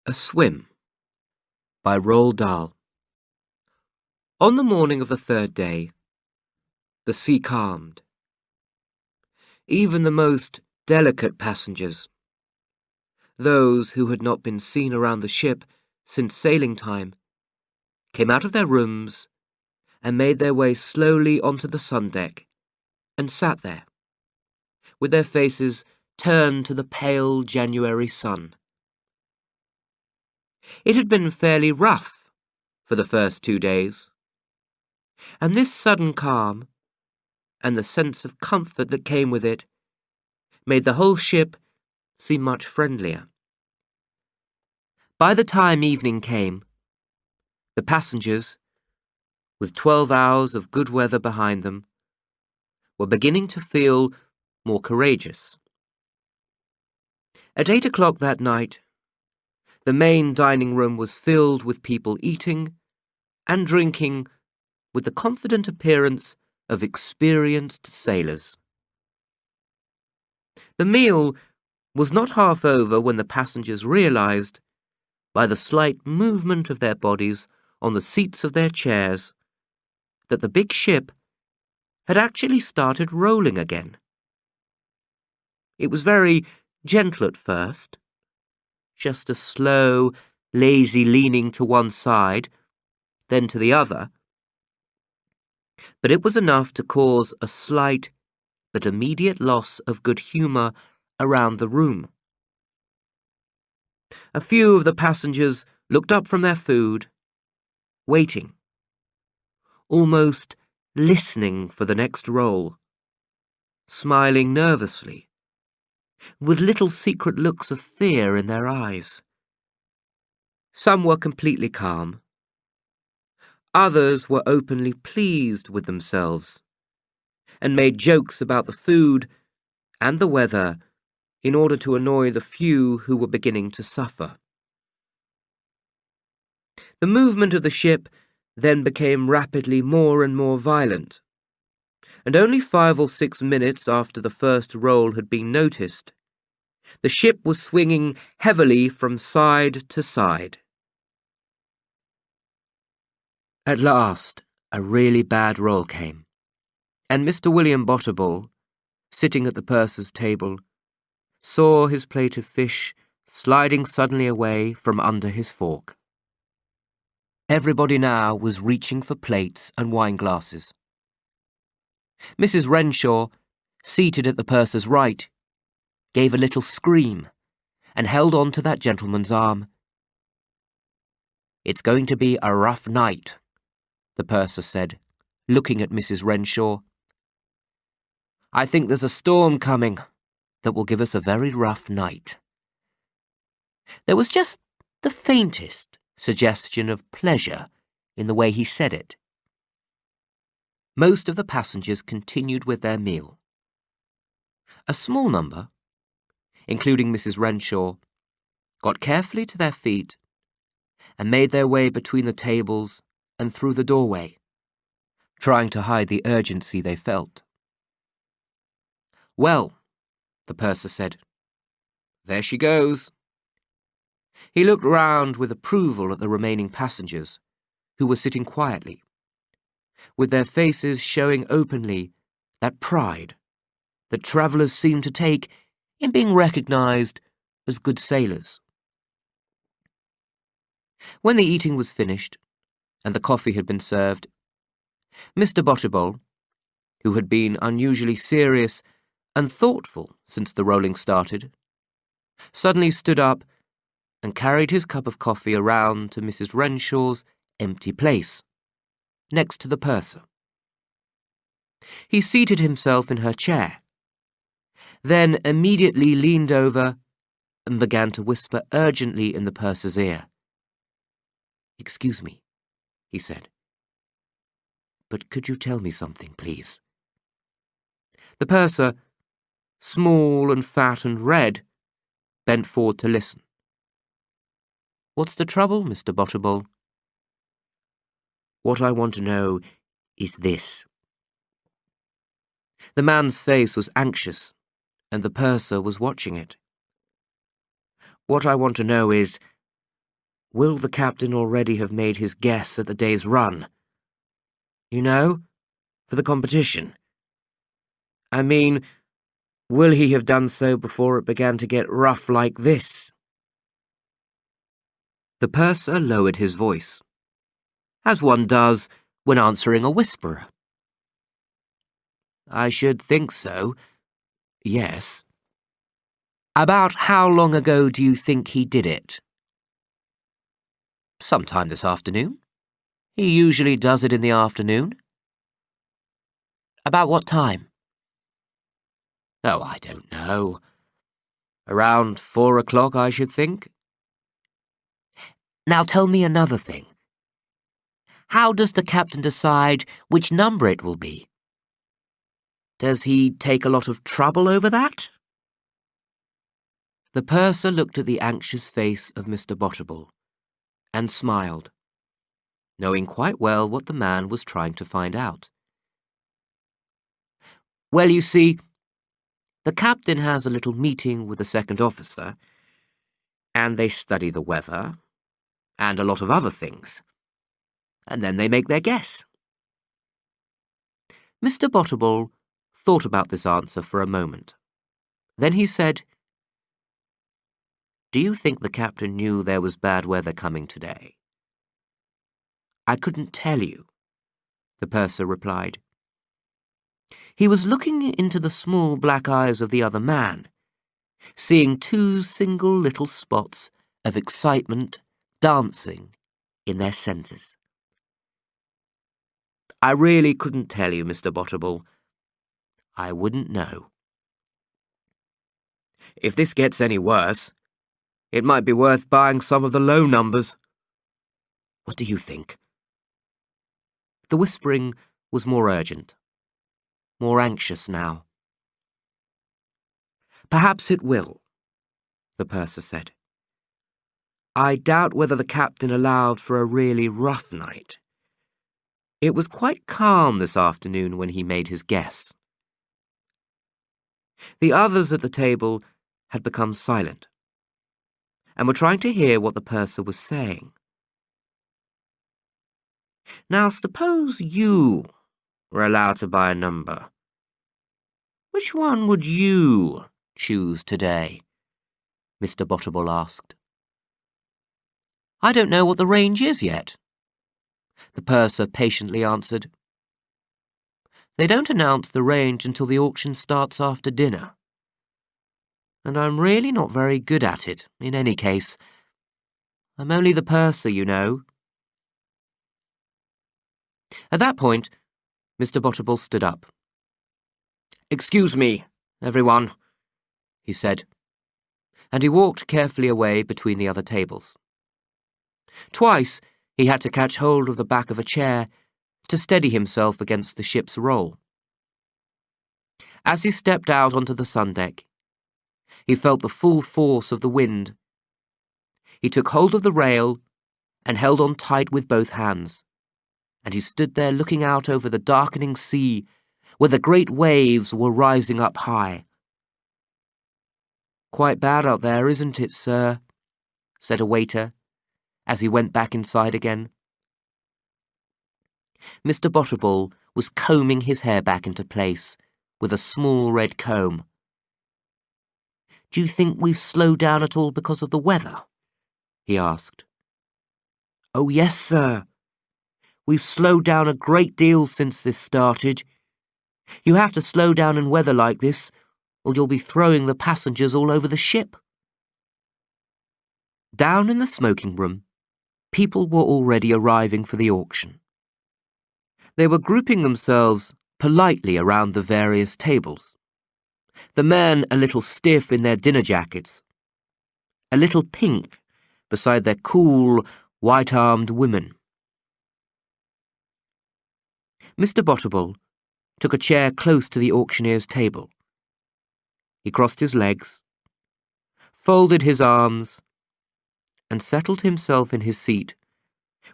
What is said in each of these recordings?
A Swim by Roald Dahl. On the morning of the third day, the sea calmed. Even the most delicate passengers, those who had not been seen around the ship since sailing time, came out of their rooms and made their way slowly onto the sun deck and sat there, with their faces turned to the pale January sun. It had been fairly rough for the first 2 days, and this sudden calm, and the sense of comfort that came with it, made the whole ship seem much friendlier. By the time evening came, the passengers, with 12 hours of good weather behind them, were beginning to feel more courageous. At 8 o'clock that night, the main dining room was filled with people eating and drinking with the confident appearance of experienced sailors. The meal was not half over when the passengers realized, by the slight movement of their bodies on the seats of their chairs, that the big ship had actually started rolling again. It was very gentle at first, just a slow, lazy leaning to one side, then to the other, but it was enough to cause a slight but immediate loss of good humour around the room. A few of the passengers looked up from their food, waiting, almost listening for the next roll, smiling nervously, with little secret looks of fear in their eyes. Some were completely calm. Others were openly pleased with themselves, and made jokes about the food and the weather in order to annoy the few who were beginning to suffer. The movement of the ship then became rapidly more and more violent, and only 5 or 6 minutes after the first roll had been noticed, the ship was swinging heavily from side to side. At last, a really bad roll came, and Mr. William Botterbull, sitting at the purser's table, saw his plate of fish sliding suddenly away from under his fork. Everybody now was reaching for plates and wine glasses. Mrs. Renshaw, seated at the purser's right, gave a little scream and held on to that gentleman's arm. "It's going to be a rough night," the purser said, looking at Mrs. Renshaw. "I think there's a storm coming that will give us a very rough night." There was just the faintest suggestion of pleasure in the way he said it. Most of the passengers continued with their meal. A small number, including Mrs. Renshaw, got carefully to their feet and made their way between the tables and through the doorway, trying to hide the urgency they felt. "Well," the purser said, "there she goes." He looked round with approval at the remaining passengers, who were sitting quietly, with their faces showing openly that pride that travellers seem to take in being recognised as good sailors. When the eating was finished, and the coffee had been served, Mr. Botterbull, who had been unusually serious and thoughtful since the rolling started, suddenly stood up and carried his cup of coffee around to Mrs. Renshaw's empty place, next to the purser. He seated himself in her chair, then immediately leaned over and began to whisper urgently in the purser's ear. "Excuse me," he said, "but could you tell me something, please?" The purser, small and fat and red, bent forward to listen. "What's the trouble, Mr. Botterbull?" "What I want to know is this." The man's face was anxious, and the purser was watching it. "What I want to know is, Will the captain already have made his guess at the day's run? You know, for the competition. I mean, will he have done so before it began to get rough like this? The purser lowered his voice, as one does when answering a whisperer. I should think so, yes. About how long ago do you think he did it? Sometime this afternoon. He usually does it in the afternoon. About what time? Oh, I don't know. Around 4 o'clock, I should think. Now tell me another thing. How does the captain decide which number it will be? Does he take a lot of trouble over that? The purser looked at the anxious face of Mr. Bottleball and smiled, knowing quite well what the man was trying to find out. Well, you see, the captain has a little meeting with the second officer, and they study the weather and a lot of other things, and then they make their guess. Mr. Bottleball thought about this answer for a moment. Then he said, Do you think the captain knew there was bad weather coming today? I couldn't tell you, the purser replied. He was looking into the small black eyes of the other man, seeing 2 single little spots of excitement dancing in their centres. I really couldn't tell you, Mr. Bottleball. I wouldn't know. If this gets any worse, it might be worth buying some of the low numbers. What do you think? The whispering was more urgent, more anxious now. Perhaps it will, the purser said. I doubt whether the captain allowed for a really rough night. It was quite calm this afternoon when he made his guess. The others at the table had become silent and were trying to hear what the purser was saying. Now, suppose you were allowed to buy a number. Which one would you choose today? Mr. Bottleball asked. I don't know what the range is yet, the purser patiently answered. They don't announce the range until the auction starts after dinner. And I'm really not very good at it, in any case. I'm only the purser, you know. At that point, Mr. Bottleball stood up. Excuse me, everyone, he said, and he walked carefully away between the other tables. Twice he had to catch hold of the back of a chair to steady himself against the ship's roll. As he stepped out onto the sun deck, he felt the full force of the wind. He took hold of the rail and held on tight with both hands, and he stood there looking out over the darkening sea where the great waves were rising up high. Quite bad out there, isn't it, sir? Said a waiter as he went back inside again. Mr. Bottleball was combing his hair back into place with a small red comb. Do you think we've slowed down at all because of the weather? He asked. Oh, yes, sir. We've slowed down a great deal since this started. You have to slow down in weather like this, or you'll be throwing the passengers all over the ship. Down in the smoking room, people were already arriving for the auction. They were grouping themselves politely around the various tables. The men a little stiff in their dinner jackets, a little pink beside their cool, white-armed women. Mr. Bottleball took a chair close to the auctioneer's table. He crossed his legs, folded his arms, and settled himself in his seat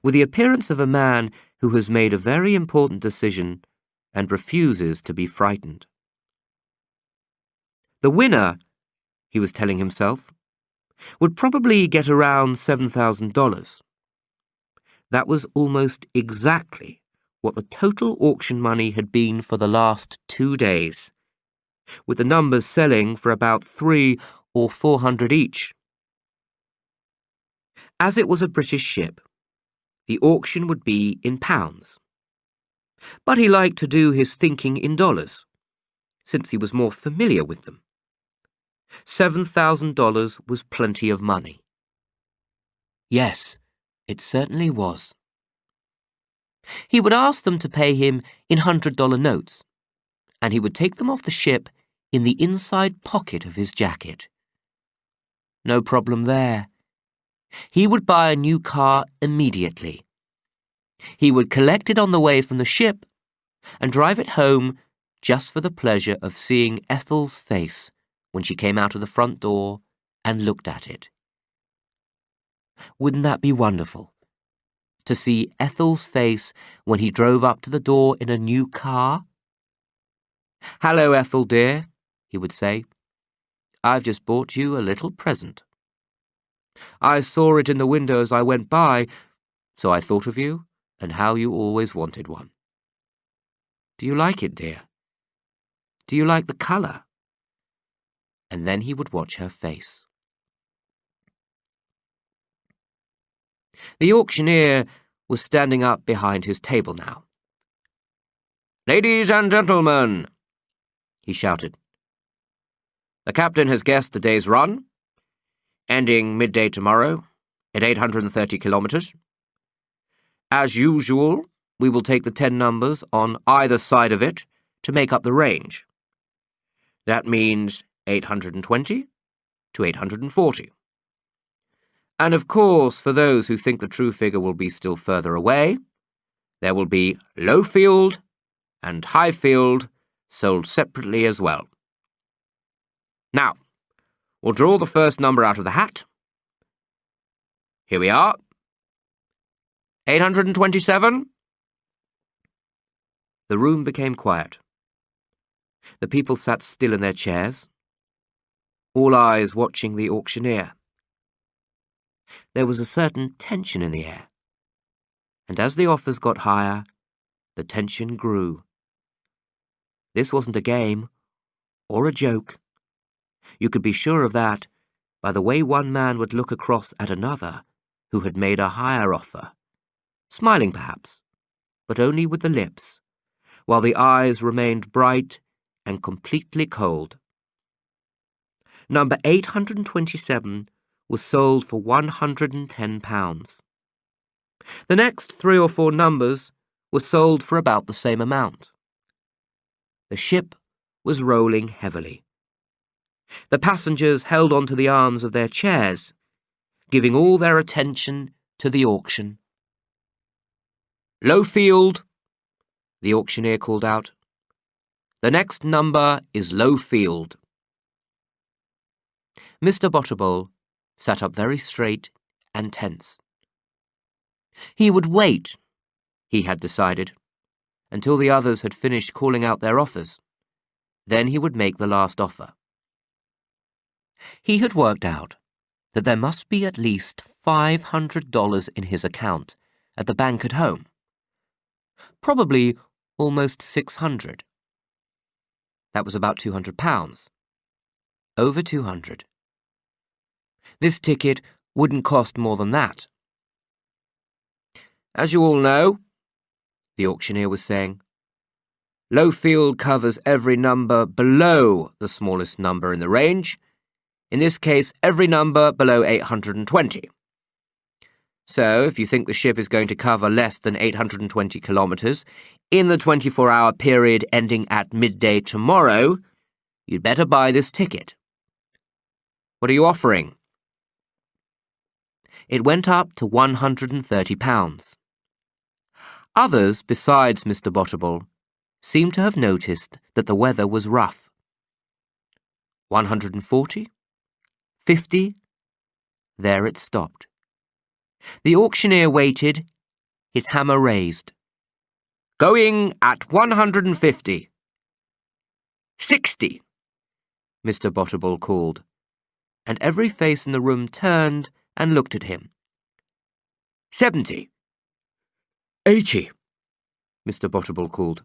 with the appearance of a man who has made a very important decision and refuses to be frightened. The winner, he was telling himself, would probably get around $7,000. That was almost exactly what the total auction money had been for the last 2 days, with the numbers selling for about 300 or 400 each. As it was a British ship, the auction would be in pounds. But he liked to do his thinking in dollars, since he was more familiar with them. $7,000 was plenty of money. Yes, it certainly was. He would ask them to pay him in $100 notes, and he would take them off the ship in the inside pocket of his jacket. No problem there. He would buy a new car immediately. He would collect it on the way from the ship and drive it home just for the pleasure of seeing Ethel's face when she came out of the front door and looked at it. Wouldn't that be wonderful? To see Ethel's face when he drove up to the door in a new car? "Hello, Ethel, dear," he would say. "I've just bought you a little present. I saw it in the window as I went by, so I thought of you and how you always wanted one. Do you like it, dear? Do you like the colour?" And then he would watch her face. The auctioneer was standing up behind his table now. "Ladies and gentlemen," he shouted, "the captain has guessed the day's run, ending midday tomorrow at 830 kilometres. As usual, we will take the 10 numbers on either side of it to make up the range. That means 820 to 840. And of course, for those who think the true figure will be still further away, there will be Lowfield and Highfield sold separately as well. Now, we'll draw the first number out of the hat. Here we are. 827. The room became quiet. The people sat still in their chairs, all eyes watching the auctioneer. There was a certain tension in the air, and as the offers got higher, the tension grew. This wasn't a game or a joke. You could be sure of that by the way one man would look across at another who had made a higher offer, smiling perhaps, but only with the lips, while the eyes remained bright and completely cold. Number 827 was sold for £110. The next 3 or 4 numbers were sold for about the same amount. The ship was rolling heavily. The passengers held onto the arms of their chairs, giving all their attention to the auction. "Lowfield," the auctioneer called out. "The next number is Lowfield." Mr. Bottlebowl sat up very straight and tense. He would wait, he had decided, until the others had finished calling out their offers. Then he would make the last offer. He had worked out that there must be at least $500 in his account at the bank at home. Probably almost 600. That was about £200. Over 200. This ticket wouldn't cost more than that. "As you all know," the auctioneer was saying, "Lowfield covers every number below the smallest number in the range, in this case every number below 820. So if you think the ship is going to cover less than 820 kilometres in the 24-hour period ending at midday tomorrow, you'd better buy this ticket. What are you offering?" It went up to £130. Others, besides Mr. Bottlebowl, seemed to have noticed that the weather was rough. 140? 50? There it stopped. The auctioneer waited, his hammer raised. "Going at 150. 60, Mr. Bottlebowl called, and every face in the room turned and looked at him. 70. 80. Mr. Bottleball called.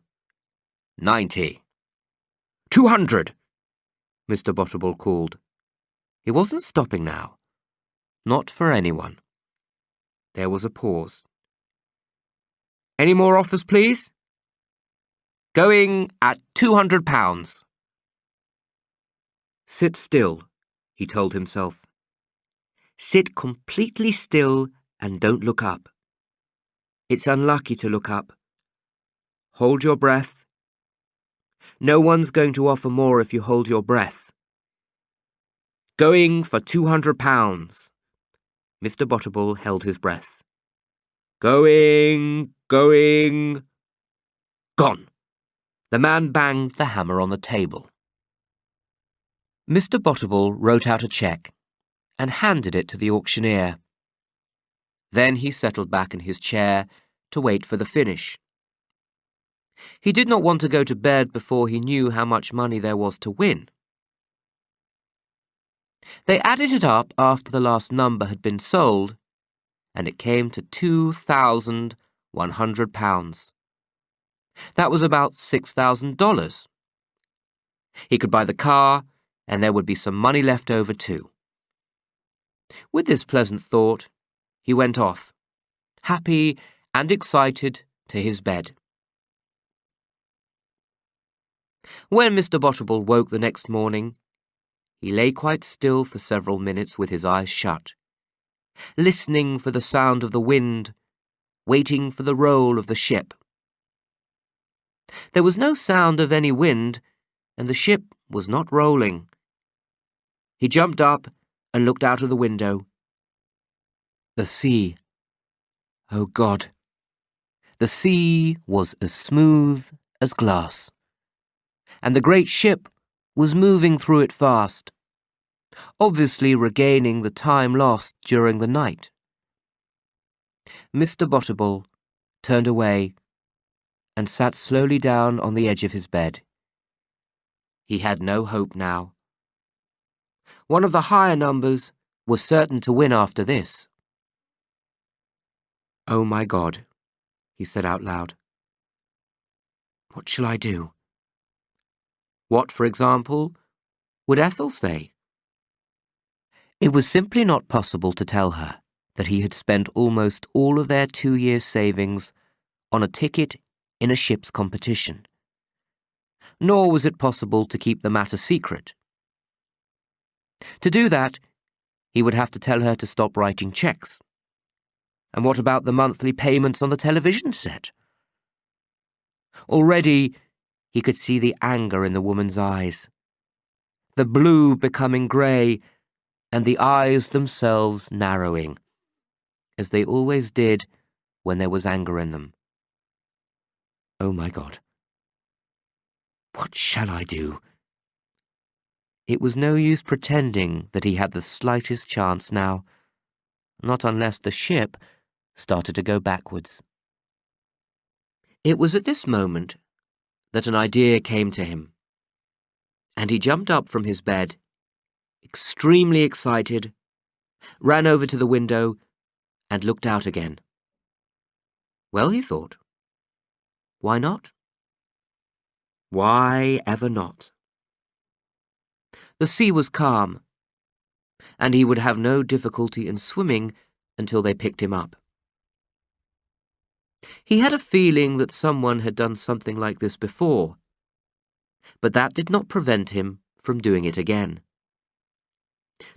90. 200. Mr. Bottleball called. He wasn't stopping now. Not for anyone. There was a pause. Any more offers, please? Going at £200. Sit still, he told himself. Sit completely still and don't look up. It's unlucky to look up. Hold your breath. No one's going to offer more if you hold your breath. Going for £200. Mr. Bottleball held his breath. Going. Gone. The man banged the hammer on the table. Mr. Bottleball wrote out a cheque and handed it to the auctioneer. Then he settled back in his chair to wait for the finish. He did not want to go to bed before he knew how much money there was to win. They added it up after the last number had been sold, and it came to £2,100. That was about $6,000. He could buy the car, and there would be some money left over too. With this pleasant thought, he went off, happy and excited, to his bed. When Mr. Bottleball woke the next morning, he lay quite still for several minutes with his eyes shut, listening for the sound of the wind, waiting for the roll of the ship. There was no sound of any wind, and the ship was not rolling. He jumped up and looked out of the window. The sea. Oh God. The sea was as smooth as glass, and the great ship was moving through it fast, obviously regaining the time lost during the night. Mr. Bottleball turned away and sat slowly down on the edge of his bed. He had no hope now. One of the higher numbers was certain to win after this. Oh my God, he said out loud. What shall I do? What, for example, would Ethel say? It was simply not possible to tell her that he had spent almost all of their 2 years' savings on a ticket in a ship's competition. Nor was it possible to keep the matter secret. To do that, he would have to tell her to stop writing cheques. And what about the monthly payments on the television set? Already, he could see the anger in the woman's eyes, the blue becoming grey, and the eyes themselves narrowing, as they always did when there was anger in them. Oh my God. What shall I do? It was no use pretending that he had the slightest chance now, not unless the ship started to go backwards. It was at this moment that an idea came to him, and he jumped up from his bed, extremely excited, ran over to the window, and looked out again. Well, he thought, why not? Why ever not? The sea was calm, and he would have no difficulty in swimming until they picked him up. He had a feeling that someone had done something like this before, but that did not prevent him from doing it again.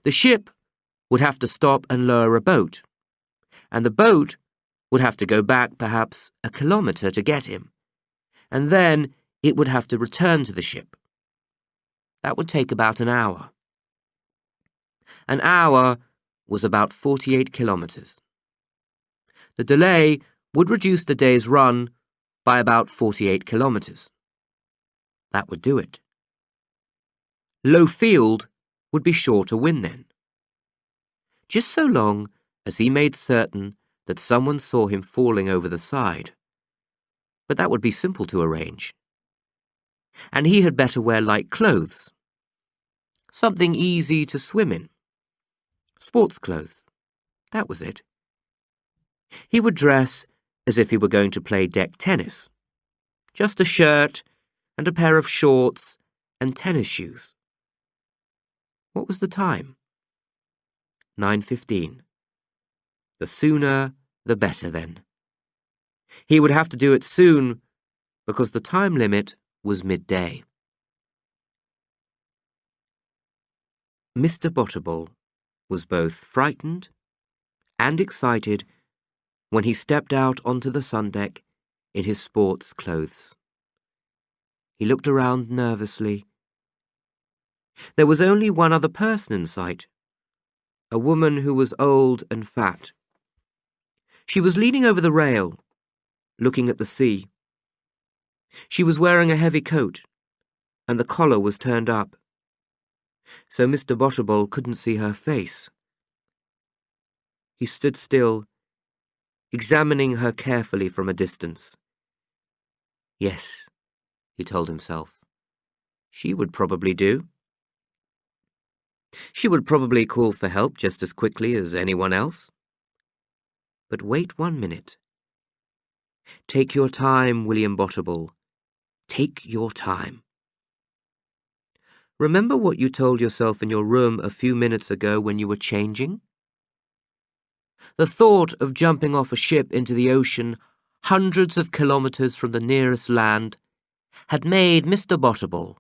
The ship would have to stop and lower a boat, and the boat would have to go back perhaps 1 kilometre to get him, and then it would have to return to the ship. That would take about an hour. An hour was about 48 kilometres. The delay would reduce the day's run by about 48 kilometres. That would do it. Lowfield would be sure to win then. Just so long as he made certain that someone saw him falling over the side. But that would be simple to arrange. And he had better wear light clothes. Something easy to swim in. Sports clothes. That was it. He would dress as if he were going to play deck tennis. Just a shirt and a pair of shorts and tennis shoes. What was the time? 9:15. The sooner, the better then. He would have to do it soon because the time limit was midday. Mr. Bottleball was both frightened and excited when he stepped out onto the sun deck in his sports clothes. He looked around nervously. There was only one other person in sight, a woman who was old and fat. She was leaning over the rail, looking at the sea. She was wearing a heavy coat, and the collar was turned up, so Mr. Bottleball couldn't see her face. He stood still, examining her carefully from a distance. Yes, he told himself, she would probably do. She would probably call for help just as quickly as anyone else. But wait 1 minute. Take your time, William Bottleball. Take your time. Remember what you told yourself in your room a few minutes ago when you were changing? The thought of jumping off a ship into the ocean hundreds of kilometers from the nearest land had made Mr. Bottleball,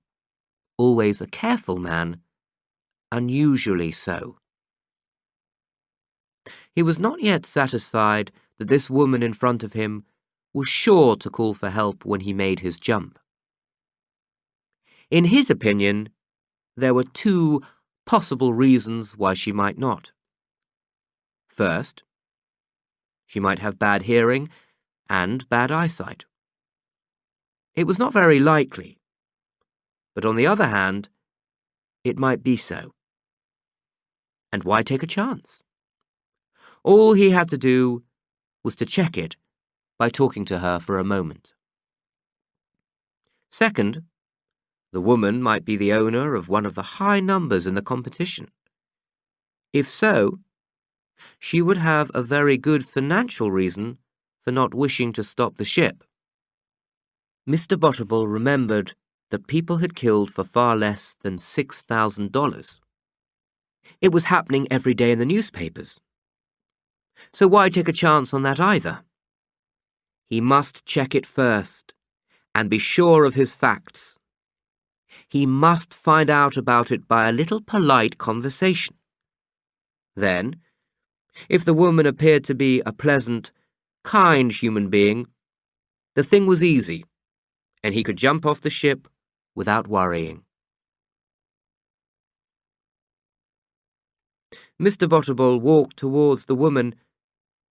always a careful man, unusually so. He was not yet satisfied that this woman in front of him was sure to call for help when he made his jump. In his opinion, there were two possible reasons why she might not. First, she might have bad hearing and bad eyesight. It was not very likely, but on the other hand, it might be so. And why take a chance? All he had to do was to check it by talking to her for a moment. Second, the woman might be the owner of one of the high numbers in the competition. If so, she would have a very good financial reason for not wishing to stop the ship. Mr. Bottleball remembered that people had killed for far less than $6,000. It was happening every day in the newspapers. So why take a chance on that either? He must check it first and be sure of his facts. He must find out about it by a little polite conversation. Then, if the woman appeared to be a pleasant, kind human being, the thing was easy, and he could jump off the ship without worrying. Mr. Bottleball walked towards the woman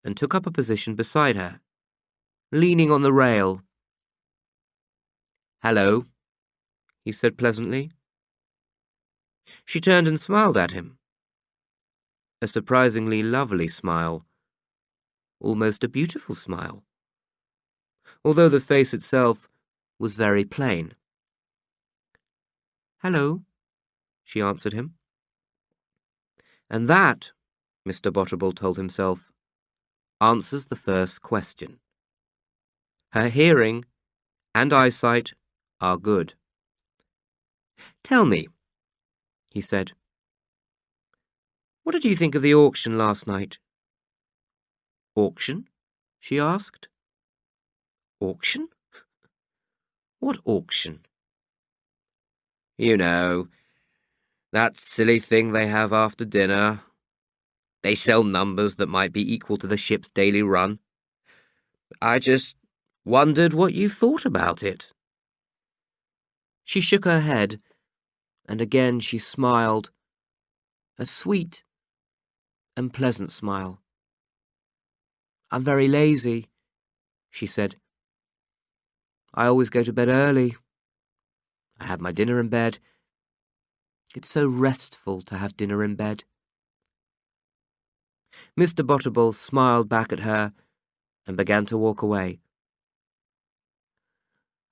and took up a position beside her, leaning on the rail. "Hello," he said pleasantly. She turned and smiled at him. A surprisingly lovely smile, almost a beautiful smile, although the face itself was very plain. "Hello," she answered him. And that, Mr. Bottleball told himself, answers the first question. Her hearing and eyesight are good. "Tell me," he said, "what did you think of the auction last night?" "Auction?" she asked. "Auction? What auction?" "You know, that silly thing they have after dinner. They sell numbers that might be equal to the ship's daily run. I just wondered what you thought about it." She shook her head, and again she smiled, a sweet and pleasant smile. "I'm very lazy," she said. "I always go to bed early. I have my dinner in bed. It's so restful to have dinner in bed." Mr. Bottleball smiled back at her and began to walk away.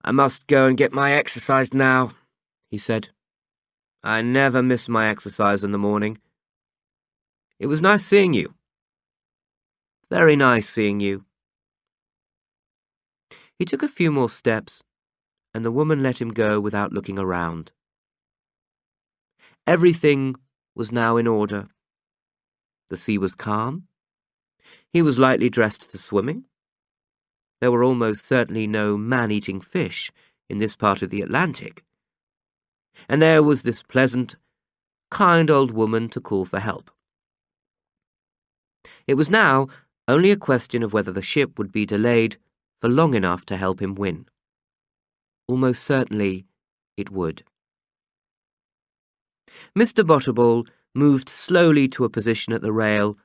"I must go and get my exercise now," he said. "I never miss my exercise in the morning. It was nice seeing you. Very nice seeing you. He took a few more steps, and the woman let him go without looking around. Everything was now in order. The sea was calm. He was lightly dressed for swimming. There were almost certainly no man-eating fish in this part of the Atlantic. And there was this pleasant, kind old woman to call for help. It was now only a question of whether the ship would be delayed for long enough to help him win. Almost certainly it would. Mr. Butterball moved slowly to a position at the rail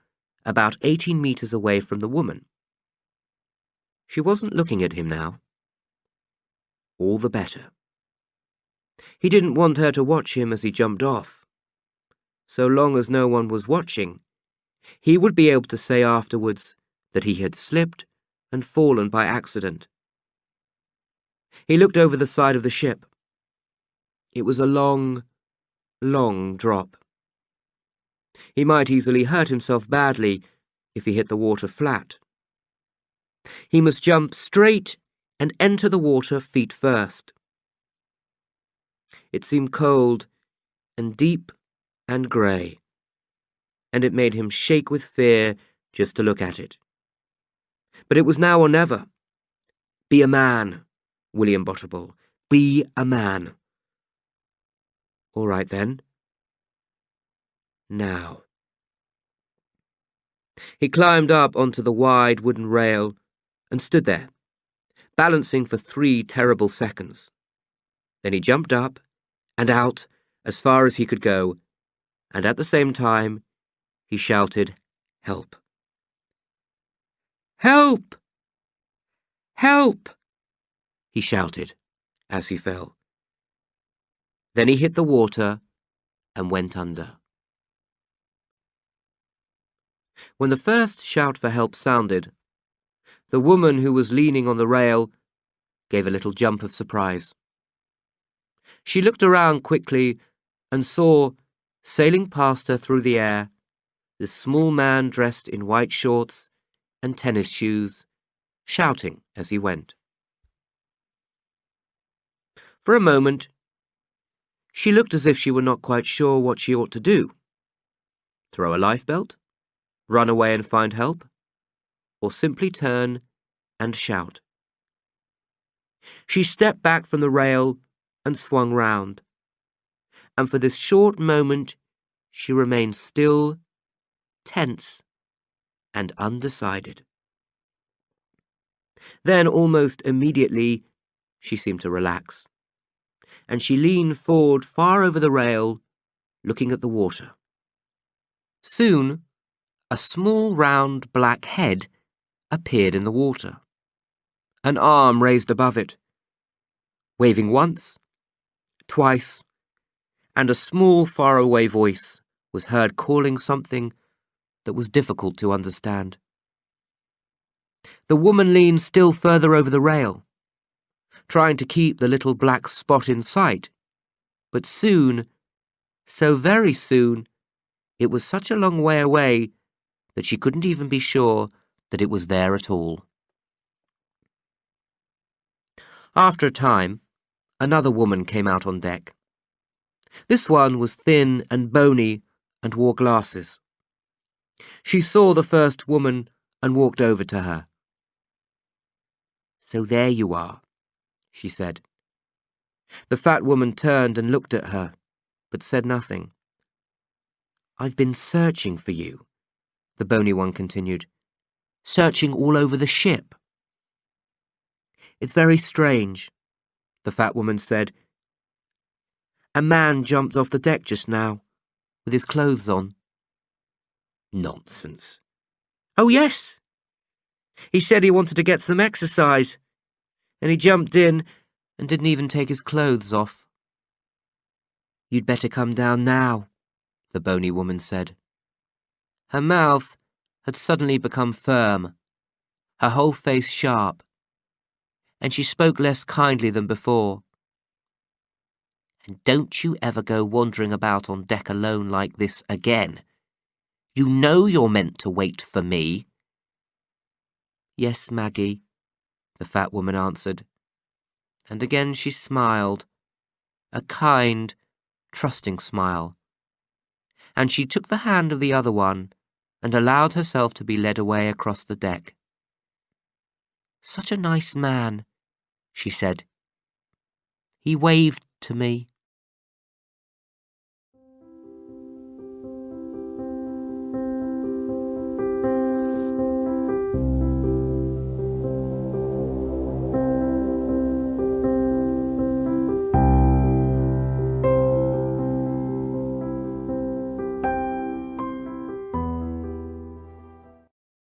about 18 meters away from the woman. She wasn't looking at him now. All the better. He didn't want her to watch him as he jumped off. So long as no one was watching, he would be able to say afterwards that he had slipped and fallen by accident. He looked over the side of the ship. It was a long, long drop. He might easily hurt himself badly if he hit the water flat. He must jump straight and enter the water feet first. It seemed cold and deep and grey, and it made him shake with fear just to look at it. But it was now or never. Be a man, William Butterball. Be a man. All right then. Now. He climbed up onto the wide wooden rail and stood there, balancing for 3 terrible seconds. Then he jumped up and out as far as he could go, and at the same time he shouted, "Help! Help! Help!" he shouted as he fell. Then he hit the water and went under. When the first shout for help sounded, the woman who was leaning on the rail gave a little jump of surprise. She looked around quickly and saw, sailing past her through the air, this small man dressed in white shorts and tennis shoes, shouting as he went. For a moment, she looked as if she were not quite sure what she ought to do. Throw a lifebelt? Run away and find help? Or simply turn and shout? She stepped back from the rail and swung round, and for this short moment she remained still, tense, and undecided. Then, almost immediately, she seemed to relax, and she leaned forward far over the rail, looking at the water. Soon, a small round black head appeared in the water, an arm raised above it, waving once, twice, and a small faraway voice was heard calling something that was difficult to understand. The woman leaned still further over the rail, trying to keep the little black spot in sight, but soon, so very soon, it was such a long way away that she couldn't even be sure that it was there at all. After a time, another woman came out on deck. This one was thin and bony and wore glasses. She saw the first woman and walked over to her. "So there you are," she said. The fat woman turned and looked at her, but said nothing. "I've been searching for you," the bony one continued. "Searching all over the ship." "It's very strange," the fat woman said. "A man jumped off the deck just now, with his clothes on." "Nonsense." "Oh, yes. He said he wanted to get some exercise, and he jumped in and didn't even take his clothes off." "You'd better come down now," the bony woman said. Her mouth had suddenly become firm, her whole face sharp, and she spoke less kindly than before. "And don't you ever go wandering about on deck alone like this again. You know you're meant to wait for me." "Yes, Maggie," the fat woman answered, and again she smiled, a kind, trusting smile, and she took the hand of the other one and allowed herself to be led away across the deck. "Such a nice man," she said. "He waved to me."